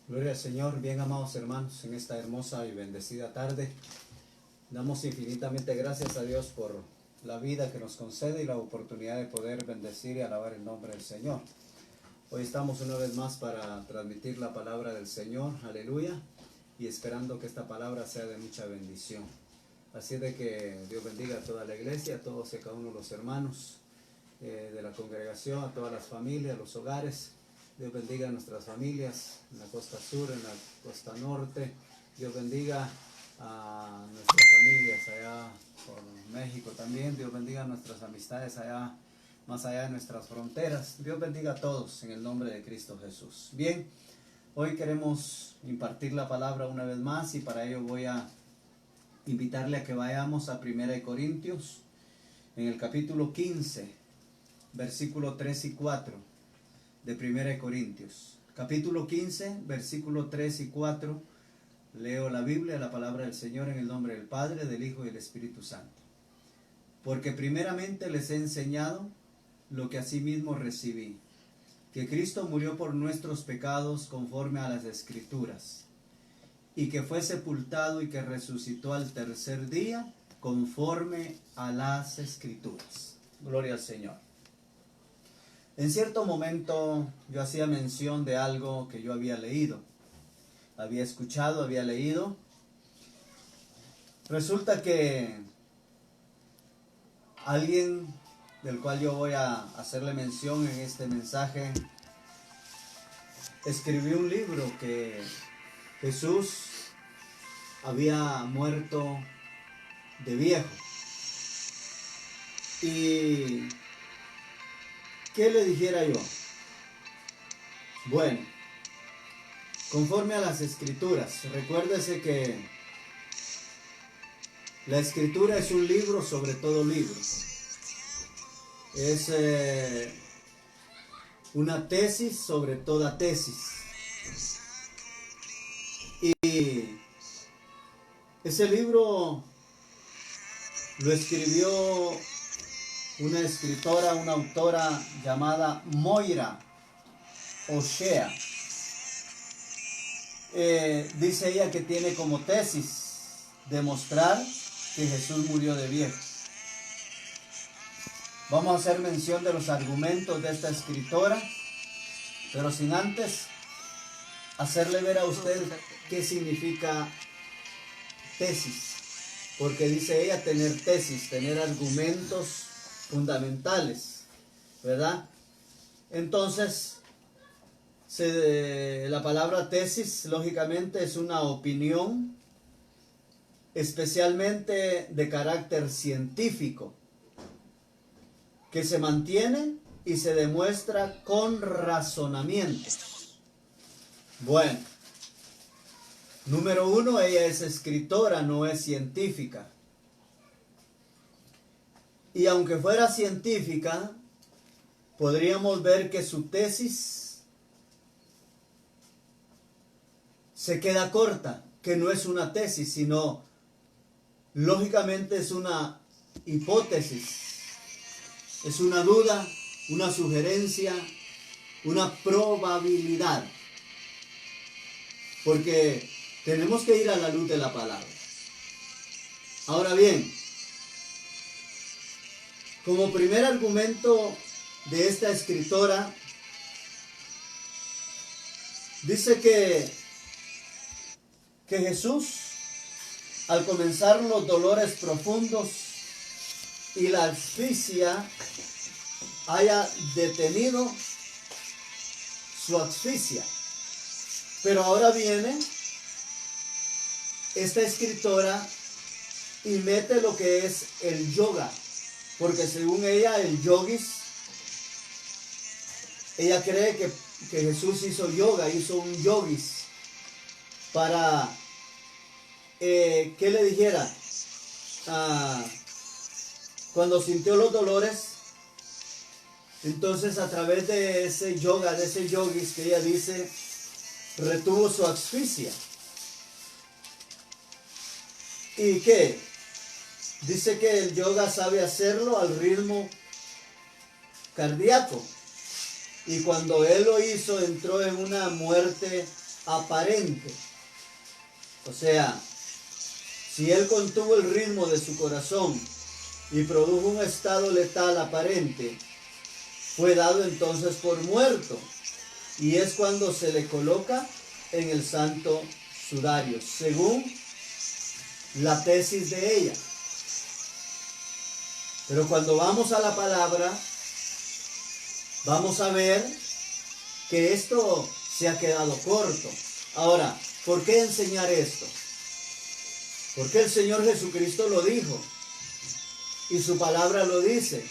Gloria al Señor, bien amados hermanos, en esta hermosa y bendecida tarde. Damos infinitamente gracias a Dios por la vida que nos concede y la oportunidad de poder bendecir y alabar el nombre del Señor. Hoy estamos una vez más para transmitir la palabra del Señor, aleluya, y esperando que esta palabra sea de mucha bendición. Así de que Dios bendiga a toda la iglesia, a todos y a cada uno de los hermanos de la congregación, a todas las familias, a los hogares. Dios bendiga a nuestras familias en la costa sur, en la costa norte. Dios bendiga a nuestras familias allá por México también. Dios bendiga a nuestras amistades allá, más allá de nuestras fronteras. Dios bendiga a todos en el nombre de Cristo Jesús. Bien, hoy queremos impartir la palabra una vez más y para ello voy a invitarle a que vayamos a 1 Corintios en el capítulo 15, versículo 3 y 4. De 1 Corintios, capítulo 15, versículo 3 y 4, leo la Biblia, la palabra del Señor en el nombre del Padre, del Hijo y del Espíritu Santo. Porque primeramente les he enseñado lo que asimismo recibí, que Cristo murió por nuestros pecados conforme a las Escrituras, y que fue sepultado y que resucitó al tercer día conforme a las Escrituras. Gloria al Señor. En cierto momento yo hacía mención de algo que yo había leído, había escuchado, había leído. Resulta que alguien del cual yo voy a hacerle mención en este mensaje, escribió un libro que Jesús había muerto de viejo. Y ¿qué le dijera yo? Bueno, conforme a las Escrituras, recuérdese que la Escritura es un libro sobre todo libro. Es una tesis sobre toda tesis. Y ese libro lo escribió una escritora, una autora llamada Moira O'Shea. Dice ella que tiene como tesis demostrar que Jesús murió de viejo. Vamos a hacer mención de los argumentos de esta escritora, pero sin antes hacerle ver a usted qué significa tesis. Porque dice ella tener tesis, tener argumentos fundamentales, ¿verdad? Entonces, la palabra tesis, lógicamente, es una opinión, especialmente de carácter científico, que se mantiene y se demuestra con razonamiento. Bueno, número uno, ella es escritora, no es científica. Y aunque fuera científica, podríamos ver que su tesis se queda corta, que no es una tesis, sino lógicamente es una hipótesis, es una duda, una sugerencia, una probabilidad. Porque tenemos que ir a la luz de la palabra. Ahora bien, como primer argumento de esta escritora, dice que Jesús, al comenzar los dolores profundos y la asfixia, haya detenido su asfixia. Pero ahora viene esta escritora y mete lo que es el yoga. Porque según ella, el yogis, ella cree que Jesús hizo yoga, hizo un yogis para, ¿qué le dijera? Cuando sintió los dolores, entonces a través de ese yoga, de ese yogis que ella dice, retuvo su asfixia. ¿Y qué? Dice que el yoga sabe hacerlo al ritmo cardíaco. Y cuando él lo hizo, entró en una muerte aparente. O sea, si él contuvo el ritmo de su corazón y produjo un estado letal aparente, fue dado entonces por muerto. Y es cuando se le coloca en el santo sudario, según la tesis de ella. Pero cuando vamos a la palabra, vamos a ver que esto se ha quedado corto. Ahora, ¿por qué enseñar esto? Porque el Señor Jesucristo lo dijo y su palabra lo dice,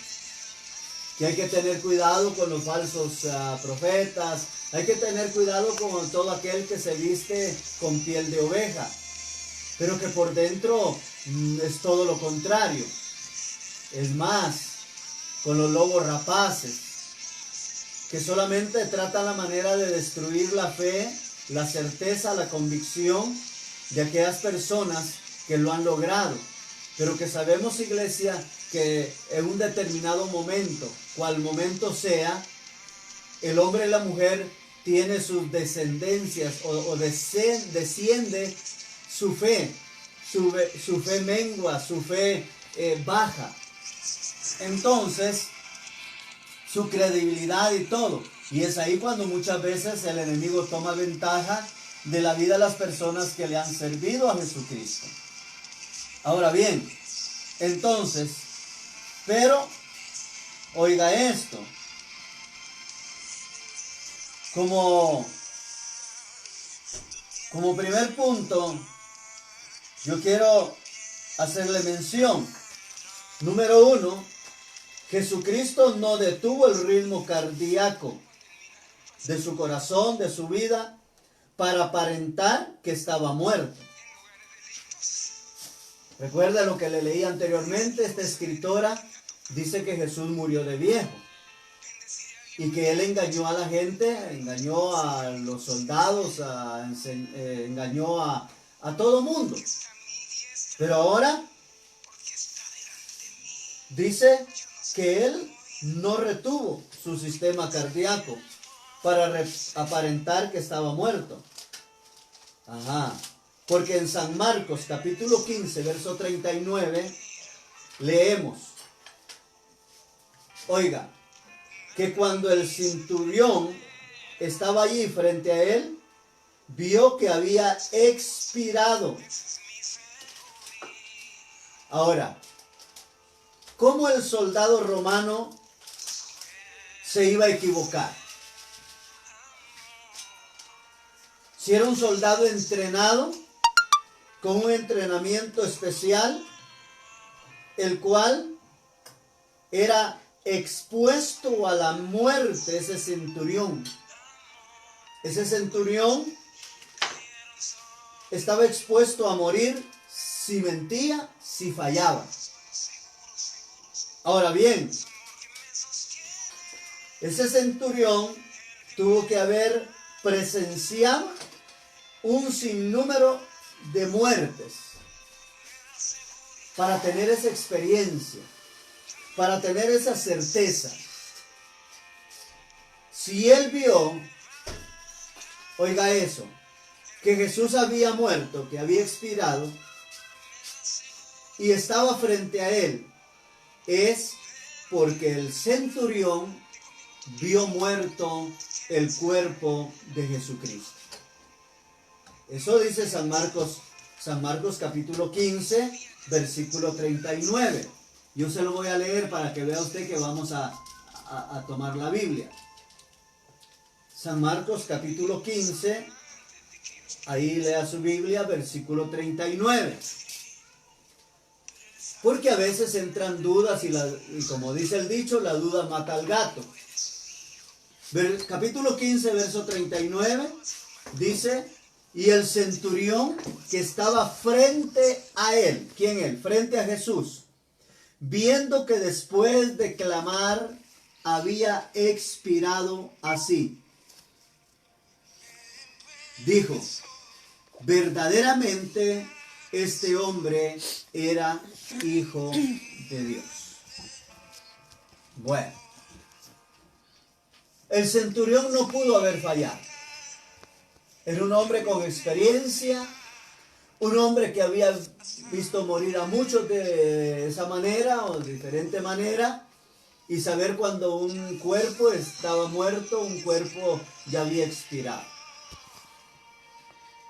que hay que tener cuidado con los falsos profetas, hay que tener cuidado con todo aquel que se viste con piel de oveja, pero que por dentro es todo lo contrario. Es más, con los lobos rapaces, que solamente tratan la manera de destruir la fe, la certeza, la convicción de aquellas personas que lo han logrado. Pero que sabemos, iglesia, que en un determinado momento, cual momento sea, el hombre y la mujer tiene sus descendencias o desciende su fe mengua, su fe baja. Entonces, su credibilidad y todo. Y es ahí cuando muchas veces el enemigo toma ventaja de la vida de las personas que le han servido a Jesucristo. Ahora bien, entonces, pero, oiga esto, como primer punto, yo quiero hacerle mención. Número 1, Jesucristo no detuvo el ritmo cardíaco de su corazón, de su vida, para aparentar que estaba muerto. Recuerda lo que le leí anteriormente. Esta escritora dice que Jesús murió de viejo y que él engañó a la gente, engañó a los soldados, engañó a todo mundo. Pero ahora dice que él no retuvo su sistema cardíaco para aparentar que estaba muerto. Ajá. Porque en San Marcos capítulo 15, verso 39, leemos, oiga, que cuando el centurión estaba allí frente a él, vio que había expirado. Ahora, ¿cómo el soldado romano se iba a equivocar? Si era un soldado entrenado, con un entrenamiento especial, el cual era expuesto a la muerte, ese centurión. Ese centurión estaba expuesto a morir si mentía, si fallaba. Ahora bien, ese centurión tuvo que haber presenciado un sinnúmero de muertes para tener esa experiencia, para tener esa certeza. Si él vio, oiga eso, que Jesús había muerto, que había expirado, y estaba frente a él, es porque el centurión vio muerto el cuerpo de Jesucristo. Eso dice San Marcos capítulo 15, versículo 39. Yo se lo voy a leer para que vea usted que vamos a tomar la Biblia. San Marcos capítulo 15, ahí lea su Biblia, versículo 39. Porque a veces entran dudas y como dice el dicho, la duda mata al gato. Capítulo 15, verso 39, dice, y el centurión que estaba frente a él, ¿quién él? Frente a Jesús, viendo que después de clamar había expirado así, dijo, verdaderamente este hombre era hijo de Dios. Bueno, el centurión no pudo haber fallado. Era un hombre con experiencia, un hombre que había visto morir a muchos de esa manera o de diferente manera, y saber cuando un cuerpo estaba muerto, un cuerpo ya había expirado.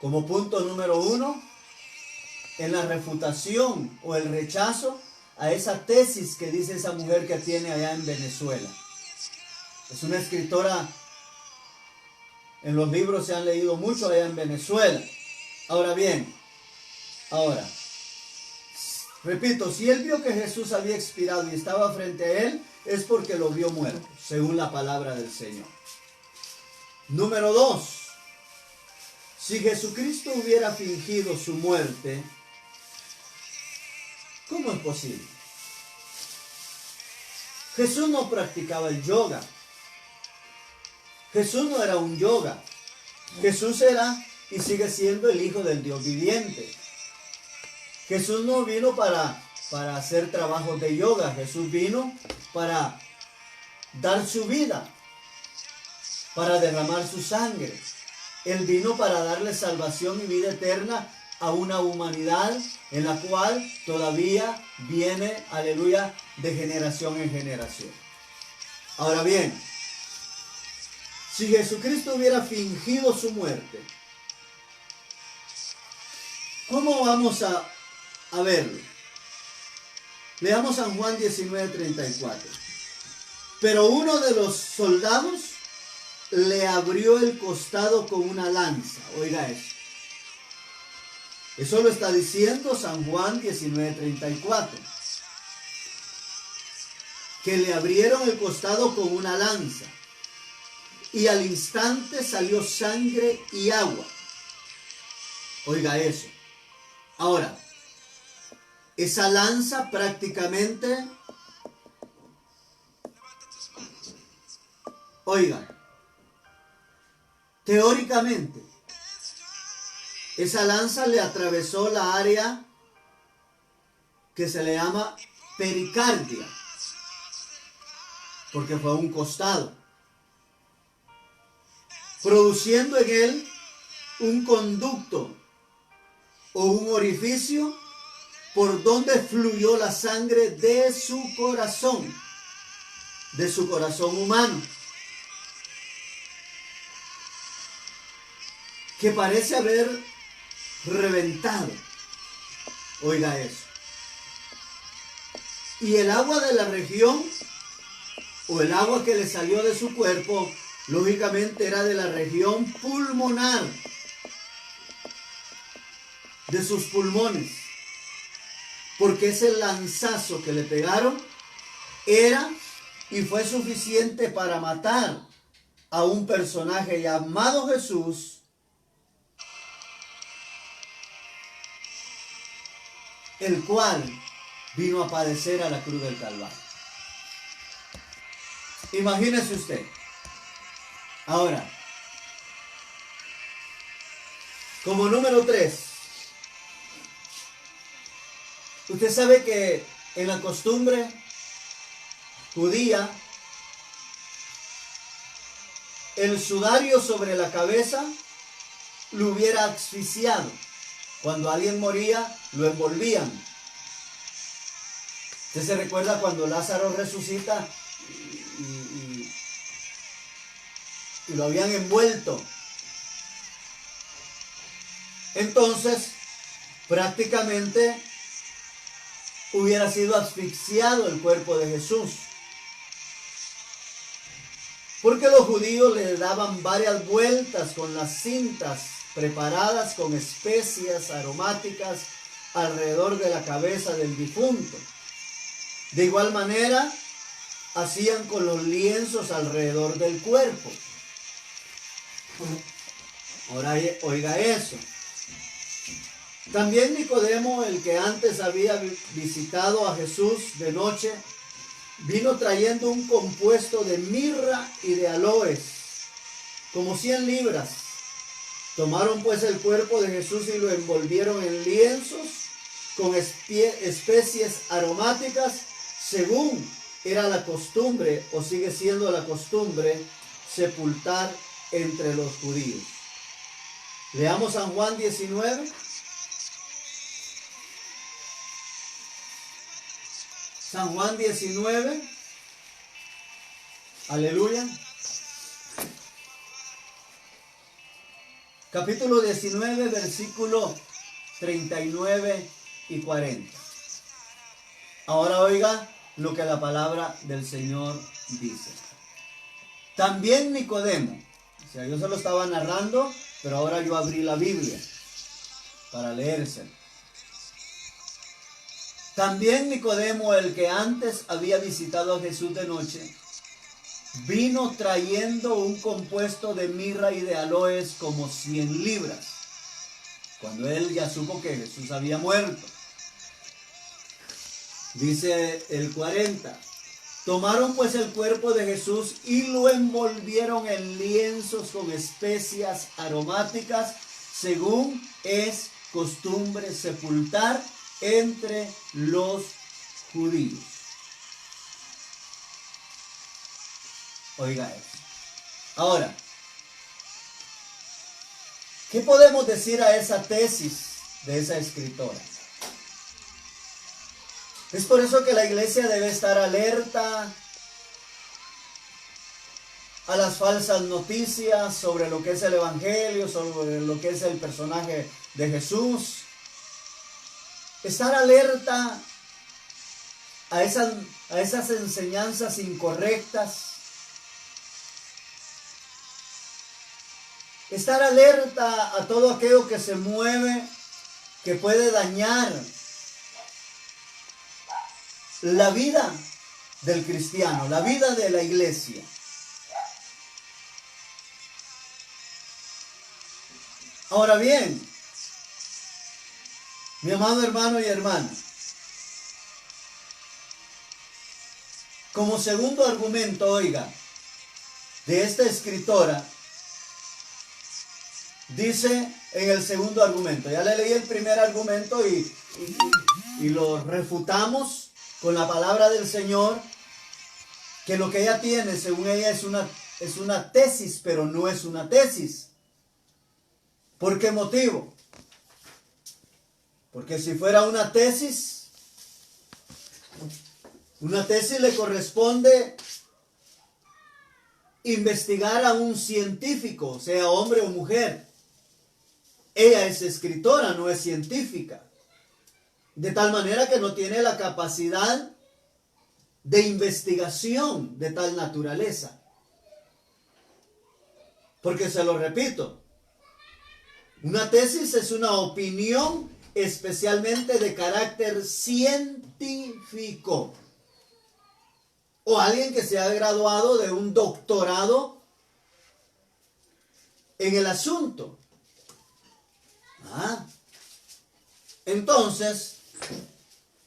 Como punto número 1, en la refutación o el rechazo a esa tesis que dice esa mujer que tiene allá en Venezuela. Es una escritora, en los libros se han leído mucho allá en Venezuela. Ahora bien, repito, si él vio que Jesús había expirado y estaba frente a él, es porque lo vio muerto, según la palabra del Señor. Número 2, si Jesucristo hubiera fingido su muerte, ¿cómo es posible? Jesús no practicaba el yoga. Jesús no era un yoga. Jesús era y sigue siendo el Hijo del Dios viviente. Jesús no vino para hacer trabajos de yoga. Jesús vino para dar su vida, para derramar su sangre. Él vino para darle salvación y vida eterna a una humanidad en la cual todavía viene, aleluya, de generación en generación. Ahora bien, si Jesucristo hubiera fingido su muerte, ¿cómo vamos a verlo? Leamos San Juan 19:34. Pero uno de los soldados le abrió el costado con una lanza. Oiga eso. Eso lo está diciendo San Juan 19:34. Que le abrieron el costado con una lanza. Y al instante salió sangre y agua. Oiga eso. Ahora, esa lanza prácticamente, oiga, teóricamente, esa lanza le atravesó la área que se le llama pericardia, porque fue un costado, produciendo en él un conducto o un orificio por donde fluyó la sangre de su corazón humano, que parece haber reventado. Oiga eso. Y el agua de la región, o el agua que le salió de su cuerpo, lógicamente era de la región pulmonar, de sus pulmones, porque ese lanzazo que le pegaron era y fue suficiente para matar a un personaje llamado Jesús, el cual vino a padecer a la cruz del Calvario. Imagínese usted. Ahora, como número 3, usted sabe que en la costumbre judía, el sudario sobre la cabeza lo hubiera asfixiado. Cuando alguien moría, lo envolvían. Usted se recuerda cuando Lázaro resucita y lo habían envuelto. Entonces, prácticamente hubiera sido asfixiado el cuerpo de Jesús. Porque los judíos le daban varias vueltas con las cintas preparadas con especias aromáticas alrededor de la cabeza del difunto. De igual manera, hacían con los lienzos alrededor del cuerpo. Ahora, oiga eso. También Nicodemo, el que antes había visitado a Jesús de noche, vino trayendo un compuesto de mirra y de aloes, como 100 libras. Tomaron pues el cuerpo de Jesús y lo envolvieron en lienzos con especies aromáticas, según era la costumbre, o sigue siendo la costumbre, sepultar entre los judíos. Leamos San Juan 19. San Juan 19. Aleluya. Capítulo 19, versículo 39 y 40. Ahora oiga lo que la palabra del Señor dice. También Nicodemo, o sea, yo se lo estaba narrando, pero ahora yo abrí la Biblia para leérselo. También Nicodemo, el que antes había visitado a Jesús de noche, vino trayendo un compuesto de mirra y de aloes como 100 libras, cuando él ya supo que Jesús había muerto. Dice el 40. Tomaron pues el cuerpo de Jesús y lo envolvieron en lienzos con especias aromáticas, según es costumbre sepultar entre los judíos. Oiga eso. Ahora, ¿qué podemos decir a esa tesis de esa escritora? Es por eso que la iglesia debe estar alerta a las falsas noticias sobre lo que es el evangelio, sobre lo que es el personaje de Jesús. Estar alerta a esas enseñanzas incorrectas. Estar alerta a todo aquello que se mueve, que puede dañar la vida del cristiano, la vida de la iglesia. Ahora bien, mi amado hermano y hermana, como segundo argumento, oiga, de esta escritora, dice en el segundo argumento, ya le leí el primer argumento y lo refutamos con la palabra del Señor, que lo que ella tiene, según ella, es una tesis, pero no es una tesis. ¿Por qué motivo? Porque si fuera una tesis le corresponde investigar a un científico, sea hombre o mujer. Ella es escritora, no es científica. De tal manera que no tiene la capacidad de investigación de tal naturaleza. Porque se lo repito, una tesis es una opinión especialmente de carácter científico. O alguien que se ha graduado de un doctorado en el asunto. Entonces,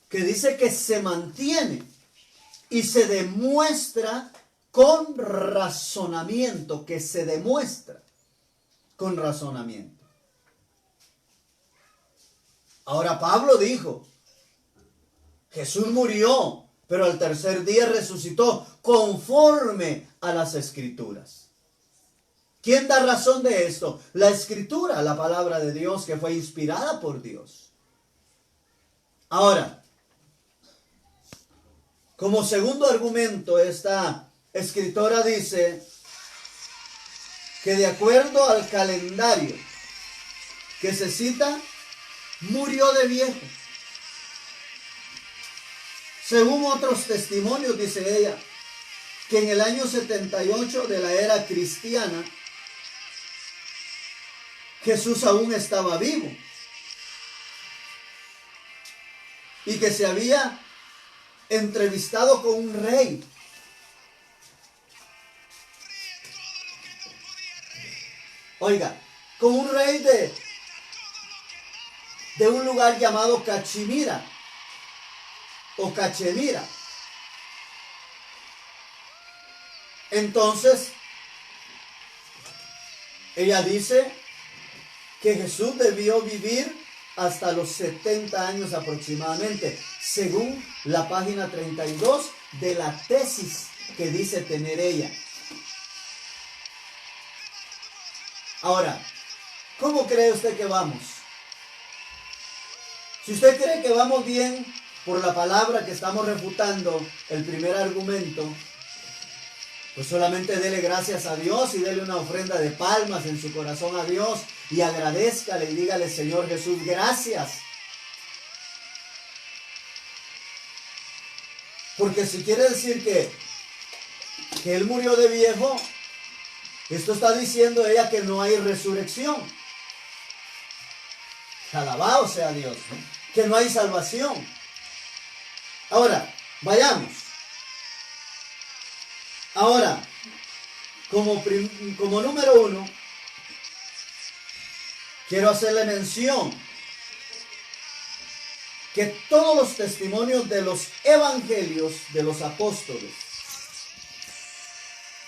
que dice que se mantiene y se demuestra con razonamiento, que se demuestra con razonamiento. Ahora Pablo dijo, Jesús murió, pero al tercer día resucitó conforme a las Escrituras. ¿Quién da razón de esto? La Escritura, la palabra de Dios que fue inspirada por Dios. Ahora, como segundo argumento, esta escritora dice que de acuerdo al calendario que se cita, murió de viejo. Según otros testimonios, dice ella, que en el año 78 de la era cristiana, Jesús aún estaba vivo y que se había entrevistado con un rey. Oiga, con un rey de un lugar llamado Cachemira o Cachemira. Entonces, ella dice que Jesús debió vivir hasta los 70 años aproximadamente, según la página 32 de la tesis que dice tener ella. Ahora, ¿Cómo cree usted que vamos? Si usted cree que vamos bien por la palabra que estamos refutando, el primer argumento, pues solamente dele gracias a Dios y dele una ofrenda de palmas en su corazón a Dios y agradézcale y dígale: Señor Jesús, gracias. Porque si quiere decir que Él murió de viejo, esto está diciendo ella que no hay resurrección. Alabado sea Dios, ¿no? Que no hay salvación. Ahora, vayamos. Ahora, como número uno, quiero hacerle mención que todos los testimonios de los evangelios de los apóstoles,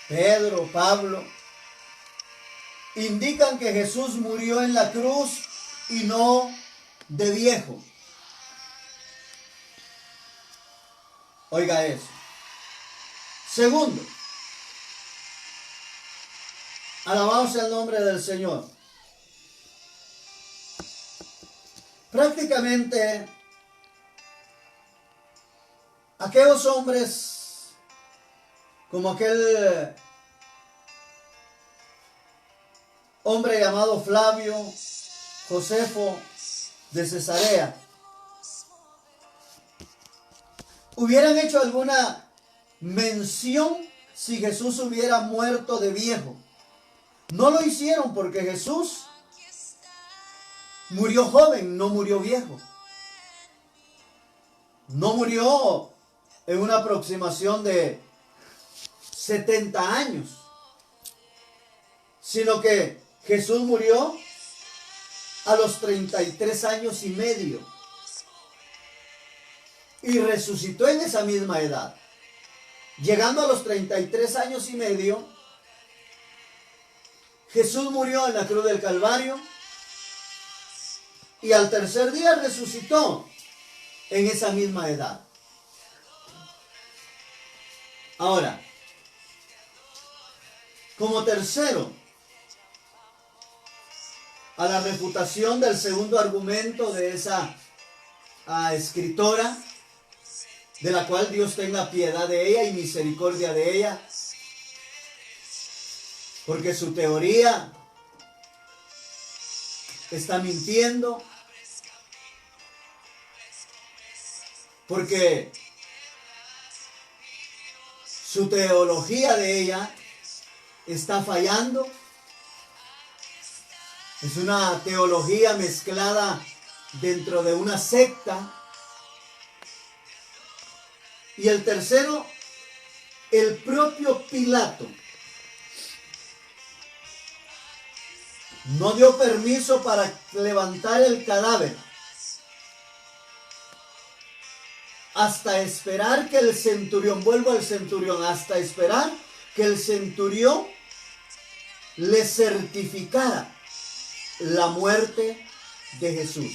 Pedro, Pablo, indican que Jesús murió en la cruz y no de viejo. Oiga eso. Segundo, alabado sea el nombre del Señor. Prácticamente, aquellos hombres, como aquel hombre llamado Flavio Josefo de Cesarea, hubieran hecho alguna mención si Jesús hubiera muerto de viejo. No lo hicieron porque Jesús murió joven, no murió viejo. No murió en una aproximación de 70 años, sino que Jesús murió a los 33 años y medio y resucitó en esa misma edad. Llegando a los 33 años y medio, Jesús murió en la cruz del Calvario y al tercer día resucitó en esa misma edad. Ahora, como tercero, a la refutación del segundo argumento de esa escritora, de la cual Dios tenga piedad de ella y misericordia de ella, porque su teoría está mintiendo, porque su teología de ella está fallando. Es una teología mezclada dentro de una secta. Y el tercero, el propio Pilato no dio permiso para levantar el cadáver hasta esperar que el centurión, vuelvo al centurión, hasta esperar que el centurión le certificara la muerte de Jesús.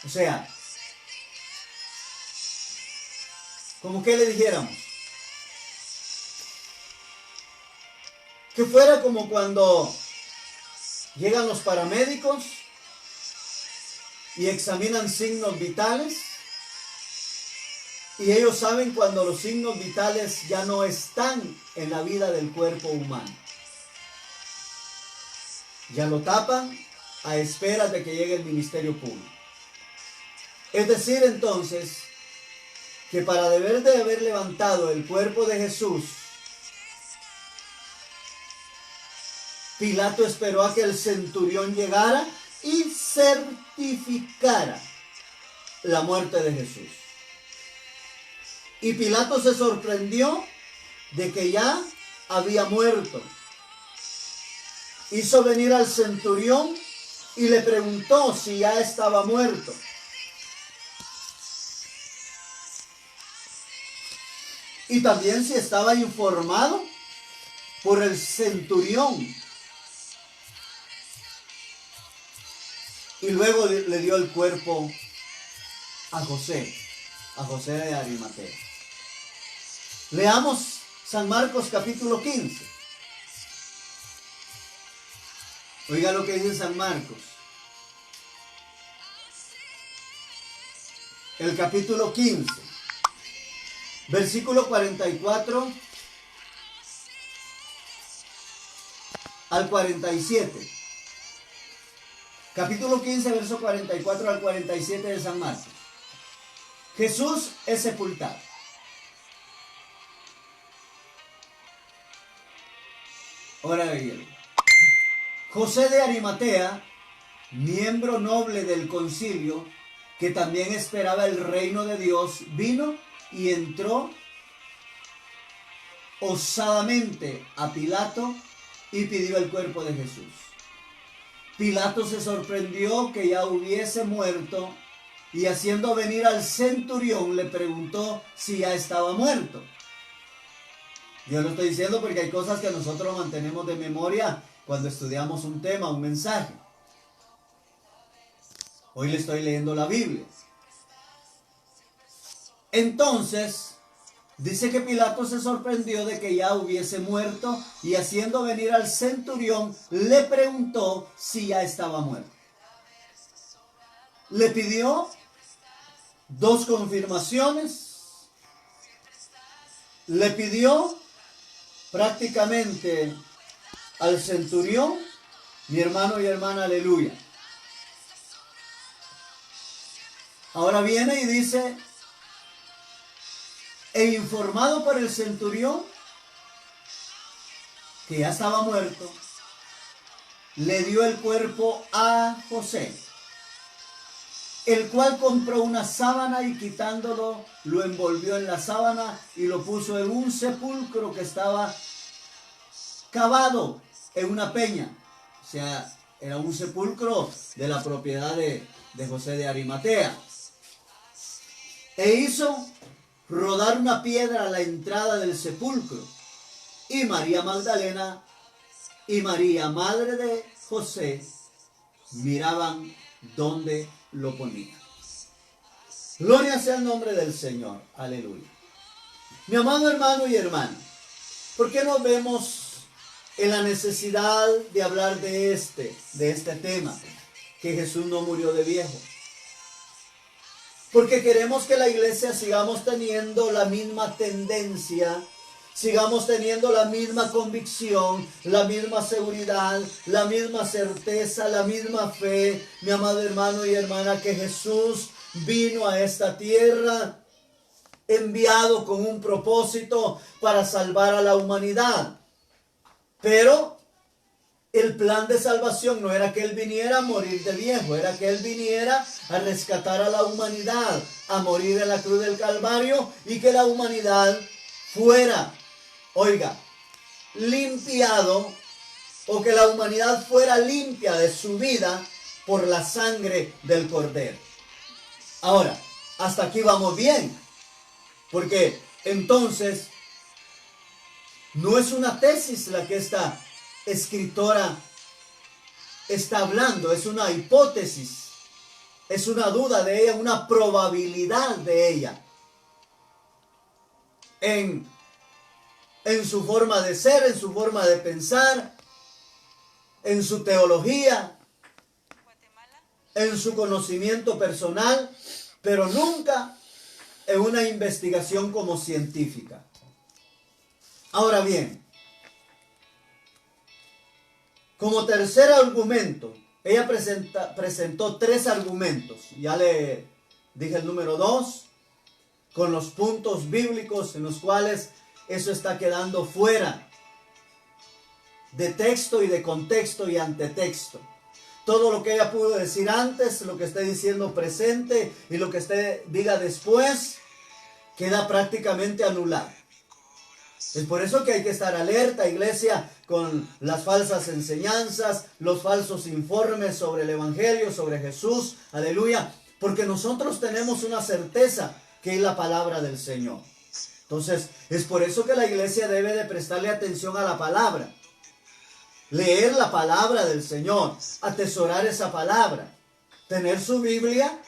O sea, como que le dijéramos, que fuera como cuando llegan los paramédicos y examinan signos vitales y ellos saben cuando los signos vitales ya no están en la vida del cuerpo humano. Ya lo tapan a espera de que llegue el ministerio público. Es decir, entonces, que para deber de haber levantado el cuerpo de Jesús, Pilato esperó a que el centurión llegara y certificara la muerte de Jesús. Y Pilato se sorprendió de que ya había muerto. Hizo venir al centurión y le preguntó si ya estaba muerto. Y también si estaba informado por el centurión. Y luego le dio el cuerpo a José de Arimatea. Leamos San Marcos capítulo 15. Oiga lo que dice San Marcos. El capítulo 15, versículo 44 al 47. Capítulo 15, verso 44 al 47 de San Marcos. Jesús es sepultado. Ahora bien, José de Arimatea, miembro noble del concilio, que también esperaba el reino de Dios, vino y entró osadamente a Pilato y pidió el cuerpo de Jesús. Pilato se sorprendió que ya hubiese muerto y haciendo venir al centurión le preguntó si ya estaba muerto. Yo lo estoy diciendo porque hay cosas que nosotros mantenemos de memoria cuando estudiamos un tema, un mensaje. Hoy le estoy leyendo la Biblia. Entonces, dice que Pilato se sorprendió de que ya hubiese muerto y haciendo venir al centurión le preguntó si ya estaba muerto. Le pidió 2 confirmaciones. Le pidió prácticamente al centurión, mi hermano y hermana, aleluya. Ahora viene y dice, e informado por el centurión que ya estaba muerto, le dio el cuerpo a José, el cual compró una sábana y quitándolo, lo envolvió en la sábana y lo puso en un sepulcro que estaba cavado en una peña. O sea, era un sepulcro de la propiedad de José de Arimatea. E hizo rodar una piedra a la entrada del sepulcro. Y María Magdalena y María, madre de José, miraban dónde lo ponían. Gloria sea el nombre del Señor. Aleluya. Mi amado hermano y hermana, ¿por qué nos vemos en la necesidad de hablar de este tema? Que Jesús no murió de viejo. Porque queremos que la iglesia sigamos teniendo la misma tendencia, sigamos teniendo la misma convicción, la misma seguridad, la misma certeza, la misma fe, mi amado hermano y hermana, que Jesús vino a esta tierra enviado con un propósito para salvar a la humanidad. Pero el plan de salvación no era que Él viniera a morir de viejo, era que Él viniera a rescatar a la humanidad, a morir en la cruz del Calvario y que la humanidad fuera, oiga, limpiado, o que la humanidad fuera limpia de su vida por la sangre del Cordero. Ahora, hasta aquí vamos bien, porque entonces no es una tesis la que esta escritora está hablando, es una hipótesis, es una duda de ella, una probabilidad de ella en su forma de ser, en su forma de pensar, en su teología, en su conocimiento personal, pero nunca en una investigación como científica. Ahora bien, como tercer argumento, ella presentó 3 argumentos. Ya le dije el número 2, con los puntos bíblicos en los cuales eso está quedando fuera de texto y de contexto y antetexto. Todo lo que ella pudo decir antes, lo que esté diciendo presente y lo que esté diga después, queda prácticamente anulado. Es por eso que hay que estar alerta, iglesia, con las falsas enseñanzas, los falsos informes sobre el Evangelio, sobre Jesús, aleluya, porque nosotros tenemos una certeza que es la palabra del Señor. Entonces, es por eso que la iglesia debe de prestarle atención a la palabra, leer la palabra del Señor, atesorar esa palabra, tener su Biblia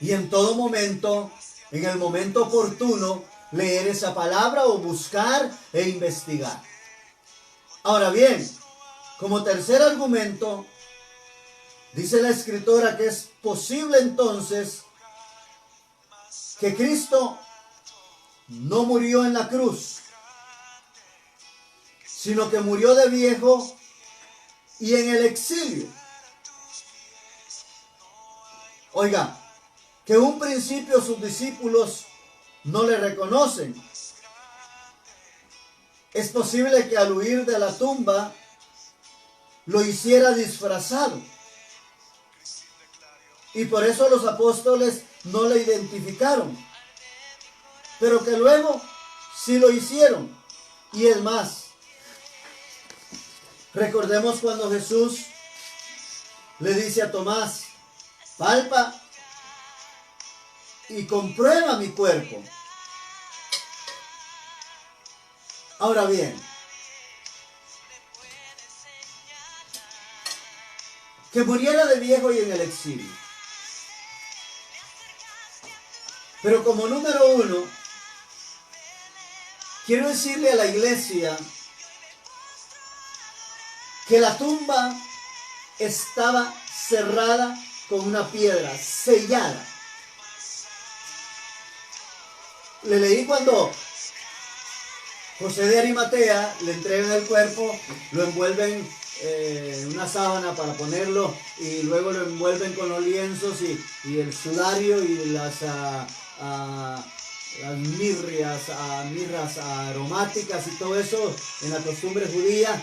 y en todo momento, en el momento oportuno, leer esa palabra o buscar e investigar. Ahora bien, Como tercer argumento, dice la escritora que es posible entonces que Cristo no murió en la cruz, sino que murió de viejo y en el exilio. Oiga, que en un principio sus discípulos no le reconocen. Es posible que al huir de la tumba lo hiciera disfrazado. Y por eso los apóstoles no le identificaron. Pero que luego sí lo hicieron. Y es más, recordemos cuando Jesús le dice a Tomás, palpa y comprueba mi cuerpo. Ahora bien, que muriera de viejo y en el exilio. Pero como número uno, quiero decirle a la iglesia que la tumba estaba cerrada con una piedra, sellada. Le leí cuando José de Arimatea le entregan el cuerpo, lo envuelven en una sábana para ponerlo y luego lo envuelven con los lienzos y el sudario y las mirras aromáticas y todo eso en la costumbre judía.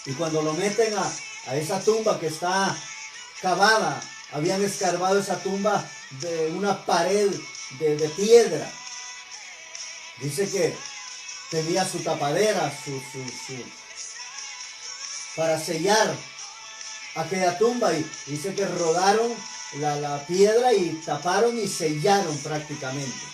Y cuando lo meten a esa tumba que está cavada, habían escarbado esa tumba de una pared de piedra. Dice que tenía su tapadera, para sellar aquella tumba, y dice que rodaron la piedra y taparon y sellaron prácticamente.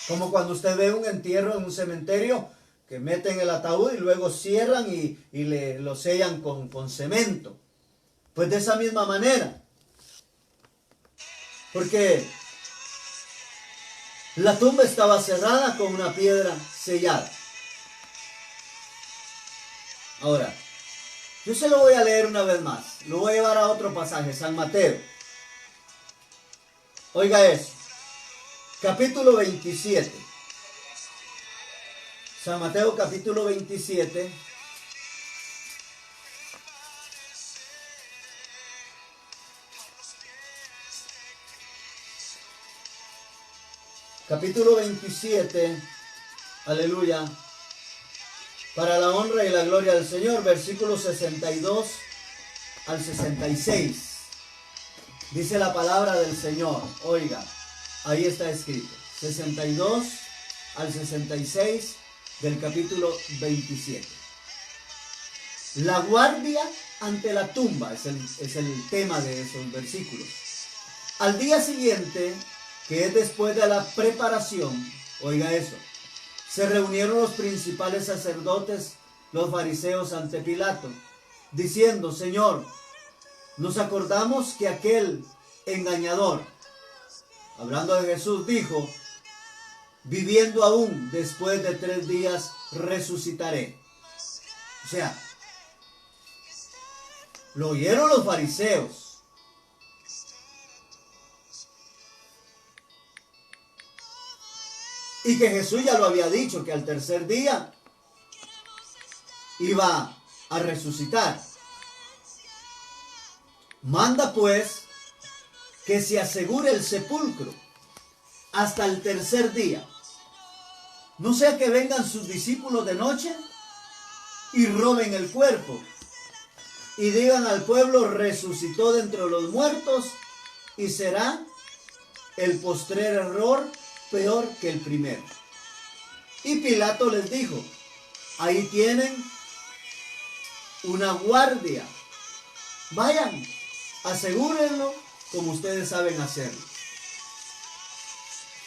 Como cuando usted ve un entierro en un cementerio, que meten el ataúd y luego cierran y lo sellan con cemento. Pues de esa misma manera. Porque la tumba estaba cerrada con una piedra sellada. Ahora, yo se lo voy a leer una vez más. Lo voy a llevar a otro pasaje, San Mateo. Oiga eso. Capítulo 27. San Mateo capítulo 27. Capítulo 27. Aleluya. Para la honra y la gloria del Señor. Versículos 62 al 66. Dice la palabra del Señor. Oiga, ahí está escrito. 62 al 66 del capítulo 27. La guardia ante la tumba es el tema de esos versículos. Al día siguiente, que es después de la preparación, oiga eso, se reunieron los principales sacerdotes, los fariseos ante Pilato, diciendo, Señor, nos acordamos que aquel engañador, hablando de Jesús, dijo, viviendo aún después de 3 días resucitaré. O sea, lo oyeron los fariseos. Y que Jesús ya lo había dicho, que al tercer día iba a resucitar. Manda pues que se asegure el sepulcro hasta el tercer día. No sea que vengan sus discípulos de noche y roben el cuerpo y digan al pueblo, resucitó de entre los muertos, y será el postrer error peor que el primero. Y Pilato les dijo, ahí tienen una guardia, vayan, asegúrenlo como ustedes saben hacerlo.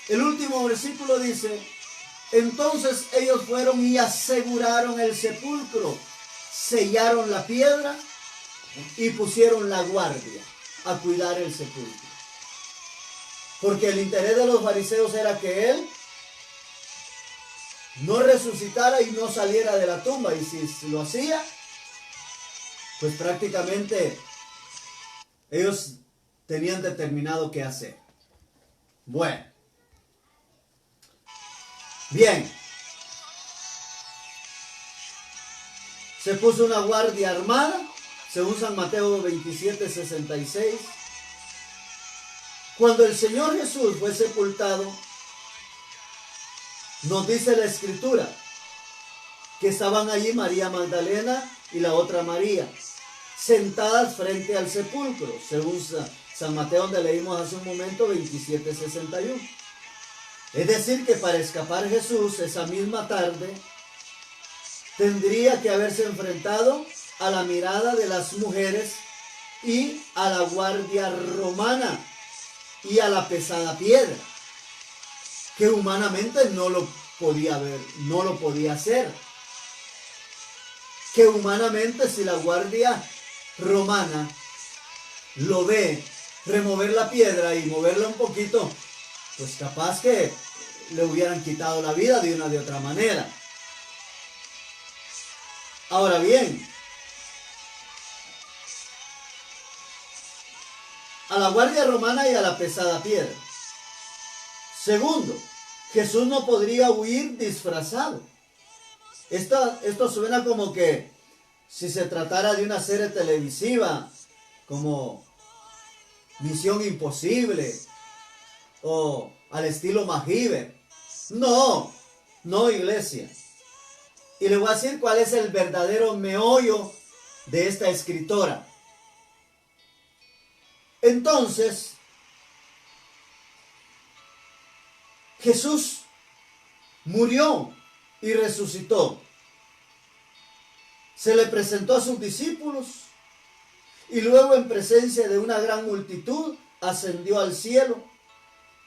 El último versículo dice, entonces ellos fueron y aseguraron el sepulcro, sellaron la piedra y pusieron la guardia a cuidar el sepulcro. Porque el interés de los fariseos era que él no resucitara y no saliera de la tumba. Y si lo hacía, pues prácticamente ellos tenían determinado qué hacer. Bueno, bien, se puso una guardia armada, según San Mateo 27:66. Cuando el Señor Jesús fue sepultado, nos dice la Escritura que estaban allí María Magdalena y la otra María, sentadas frente al sepulcro, según San Mateo, donde leímos hace un momento 27:61. Es decir, que para escapar Jesús esa misma tarde, tendría que haberse enfrentado a la mirada de las mujeres y a la guardia romana y a la pesada piedra, que humanamente no lo podía ver, no lo podía hacer. Que humanamente, si la guardia romana lo ve remover la piedra y moverla un poquito, pues capaz que le hubieran quitado la vida de una de otra manera. Ahora bien, a la guardia romana y a la pesada piedra. Segundo, Jesús no podría huir disfrazado. Esto suena como que si se tratara de una serie televisiva como Misión Imposible o al estilo MacGyver. No, no, iglesia. Y le voy a decir cuál es el verdadero meollo de esta escritora. Entonces, Jesús murió y resucitó. Se le presentó a sus discípulos y luego, en presencia de una gran multitud, ascendió al cielo.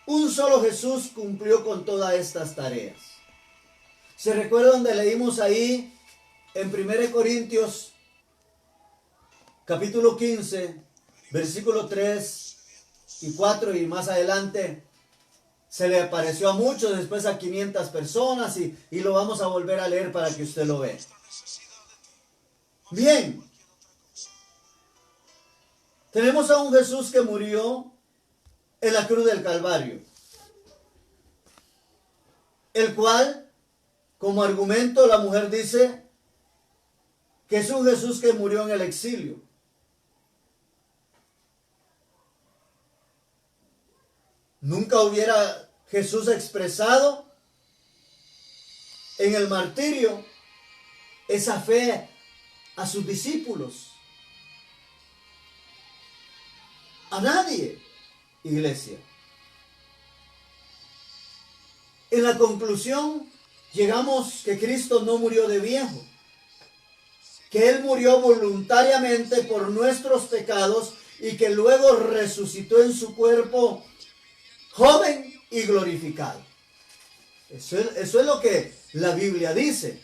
Un solo Jesús cumplió con todas estas tareas. ¿Se recuerda donde leímos ahí en 1 Corintios capítulo 15, versículo 3 y 4 y más adelante? Se le apareció a muchos, después a 500 personas y lo vamos a volver a leer para que usted lo vea. Bien, tenemos a un Jesús que murió en la cruz del Calvario, el cual, como argumento, la mujer dice que es un Jesús que murió en el exilio. Nunca hubiera Jesús expresado en el martirio esa fe a sus discípulos. A nadie, iglesia. En la conclusión llegamos que Cristo no murió de viejo, que Él murió voluntariamente por nuestros pecados y que luego resucitó en su cuerpo joven y glorificado. Eso es lo que la Biblia dice.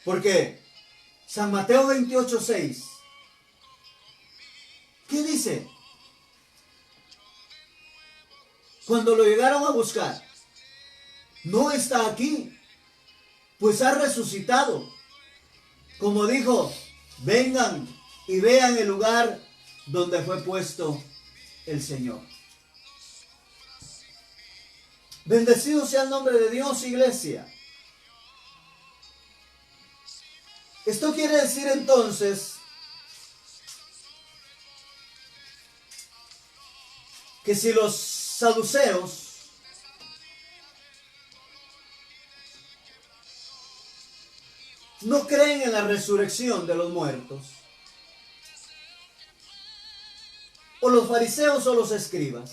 Porque San Mateo 28:6, ¿qué dice? Cuando lo llegaron a buscar, no está aquí, pues ha resucitado. Como dijo, vengan y vean el lugar donde fue puesto el Señor. Bendecido sea el nombre de Dios, iglesia. Esto quiere decir entonces que si los saduceos no creen en la resurrección de los muertos, o los fariseos o los escribas,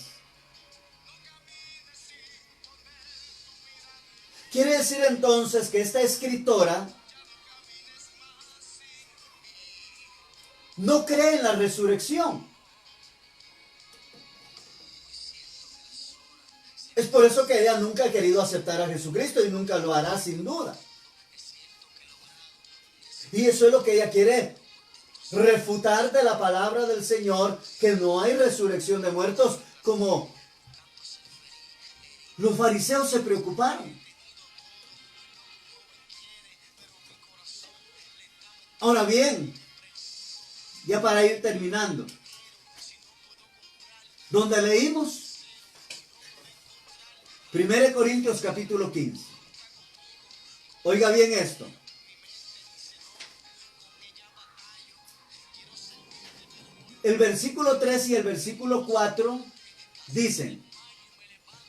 quiere decir entonces que esta escritora no cree en la resurrección. Es por eso que ella nunca ha querido aceptar a Jesucristo y nunca lo hará sin duda. Y eso es lo que ella quiere refutar de la palabra del Señor, que no hay resurrección de muertos, como los fariseos se preocuparon. Ahora bien, ya para ir terminando, donde leímos 1 Corintios capítulo 15. Oiga bien esto. El versículo 3 y el versículo 4 dicen: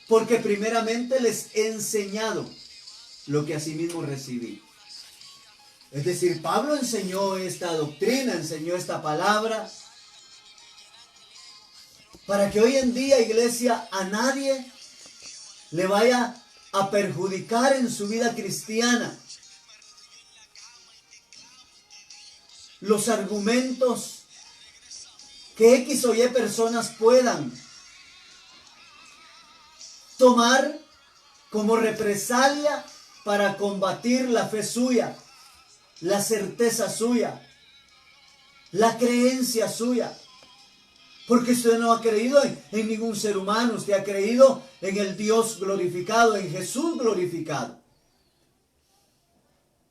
porque primeramente les he enseñado lo que asimismo recibí. Es decir, Pablo enseñó esta doctrina, enseñó esta palabra, para que hoy en día, iglesia, a nadie le vaya a perjudicar en su vida cristiana los argumentos que X o Y personas puedan tomar como represalia para combatir la fe suya, la certeza suya, la creencia suya. Porque usted no ha creído en ningún ser humano, usted ha creído en el Dios glorificado, en Jesús glorificado.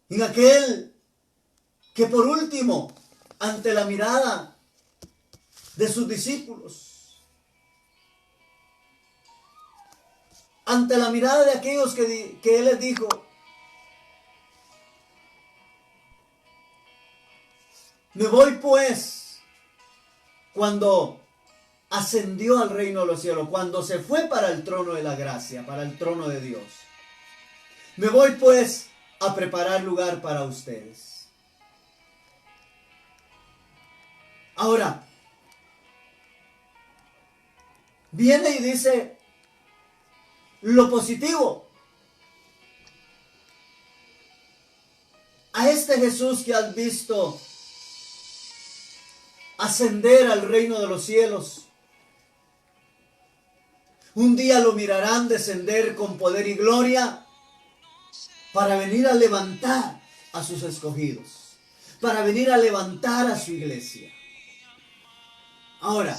En aquel que por último, ante la mirada de sus discípulos, ante la mirada de aquellos que Él les dijo: me voy pues, cuando ascendió al reino de los cielos, cuando se fue para el trono de la gracia, para el trono de Dios. Me voy pues a preparar lugar para ustedes. Ahora, viene y dice lo positivo. A este Jesús que has visto ascender al reino de los cielos, un día lo mirarán descender con poder y gloria para venir a levantar a sus escogidos, para venir a levantar a su iglesia. Ahora,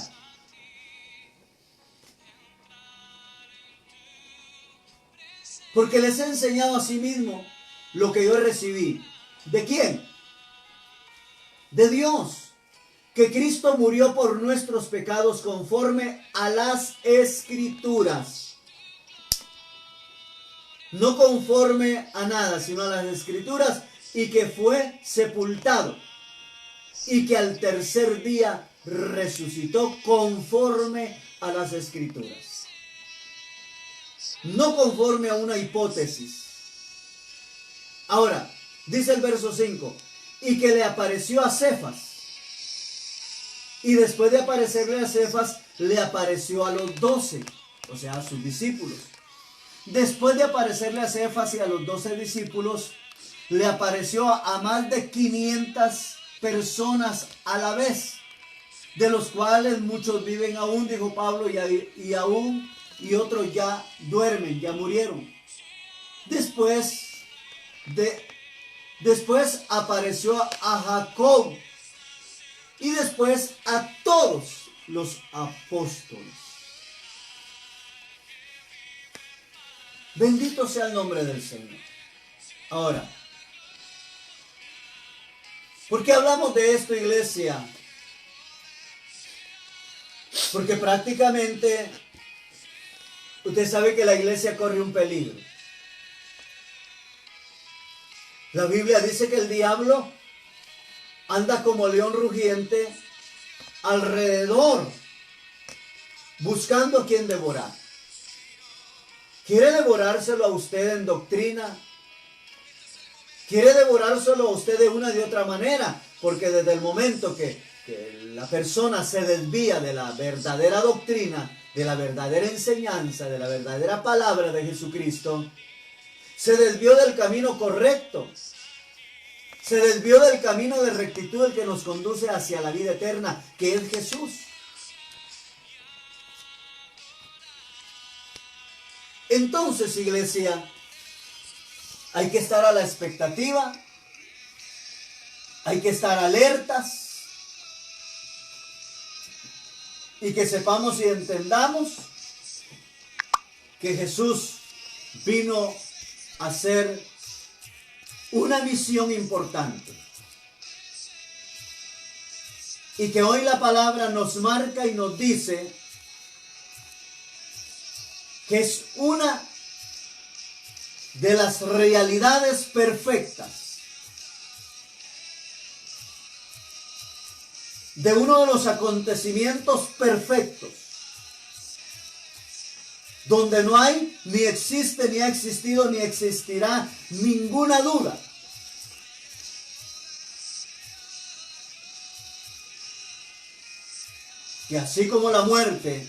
porque les he enseñado a sí mismo lo que yo recibí. ¿De quién? De Dios. Que Cristo murió por nuestros pecados conforme a las Escrituras. No conforme a nada, sino a las Escrituras. Y que fue sepultado. Y que al tercer día resucitó conforme a las Escrituras. No conforme a una hipótesis. Ahora, dice el verso 5. Y que le apareció a Cefas. Y después de aparecerle a Cefas, le apareció a los 12, o sea, a sus discípulos. Después de aparecerle a Cefas y a los 12 discípulos, le apareció a más de 500 personas a la vez, de los cuales muchos viven aún, dijo Pablo, y otros ya duermen, ya murieron. Después apareció a Jacob. Y después a todos los apóstoles. Bendito sea el nombre del Señor. Ahora, ¿por qué hablamos de esto, iglesia? Porque prácticamente usted sabe que la iglesia corre un peligro. La Biblia dice que el diablo anda como león rugiente alrededor, buscando a quien devorar. ¿Quiere devorárselo a usted en doctrina? ¿Quiere devorárselo a usted de una y de otra manera? Porque desde el momento que la persona se desvía de la verdadera doctrina, de la verdadera enseñanza, de la verdadera palabra de Jesucristo, se desvió del camino correcto. Se desvió del camino de rectitud, el que nos conduce hacia la vida eterna, que es Jesús. Entonces, iglesia, hay que estar a la expectativa, hay que estar alertas, y que sepamos y entendamos que Jesús vino a hacer una misión importante. y que hoy la palabra nos marca y nos dice que es una de las realidades perfectas de uno de los acontecimientos perfectos, donde no hay, ni existe, ni ha existido, ni existirá ninguna duda. Que así como la muerte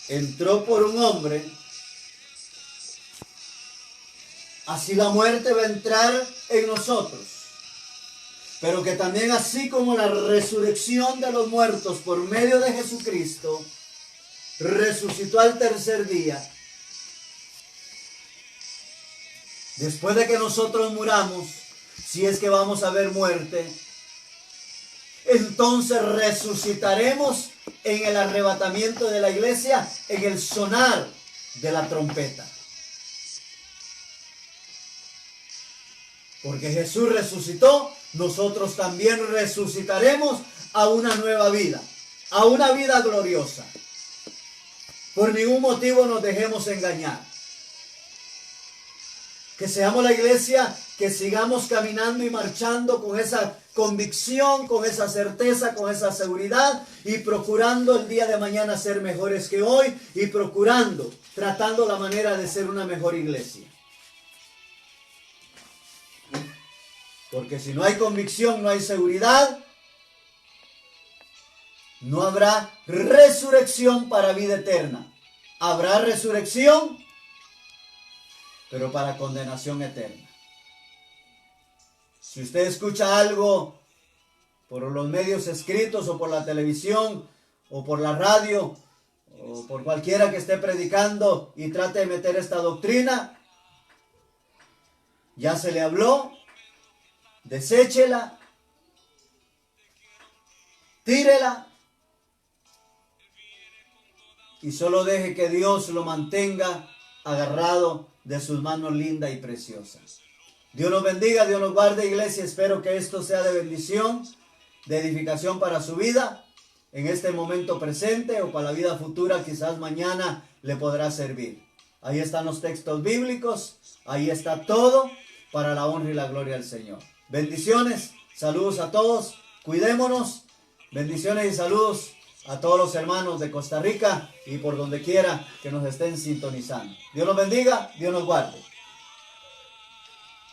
entró por un hombre, así la muerte va a entrar en nosotros. Pero que también así como la resurrección de los muertos por medio de Jesucristo resucitó al tercer día, después de que nosotros muramos, si es que vamos a ver muerte, entonces resucitaremos en el arrebatamiento de la iglesia, en el sonar de la trompeta. Porque Jesús resucitó, nosotros también resucitaremos a una nueva vida, a una vida gloriosa. Por ningún motivo nos dejemos engañar. Que seamos la iglesia que sigamos caminando y marchando con esa convicción, con esa certeza, con esa seguridad y procurando el día de mañana ser mejores que hoy y tratando la manera de ser una mejor iglesia. Porque si no hay convicción, no hay seguridad, no habrá resurrección para vida eterna. Habrá resurrección, pero para condenación eterna. Si usted escucha algo por los medios escritos o por la televisión o por la radio o por cualquiera que esté predicando y trate de meter esta doctrina, ya se le habló, deséchela, tírela y solo deje que Dios lo mantenga agarrado de sus manos lindas y preciosas. Dios nos bendiga, Dios nos guarde, iglesia. Espero que esto sea de bendición, de edificación para su vida en este momento presente o para la vida futura. Quizás mañana le podrá servir. Ahí están los textos bíblicos, ahí está todo para la honra y la gloria del Señor. Bendiciones, saludos a todos, cuidémonos, bendiciones y saludos a todos los hermanos de Costa Rica y por donde quiera que nos estén sintonizando. Dios los bendiga, Dios nos guarde.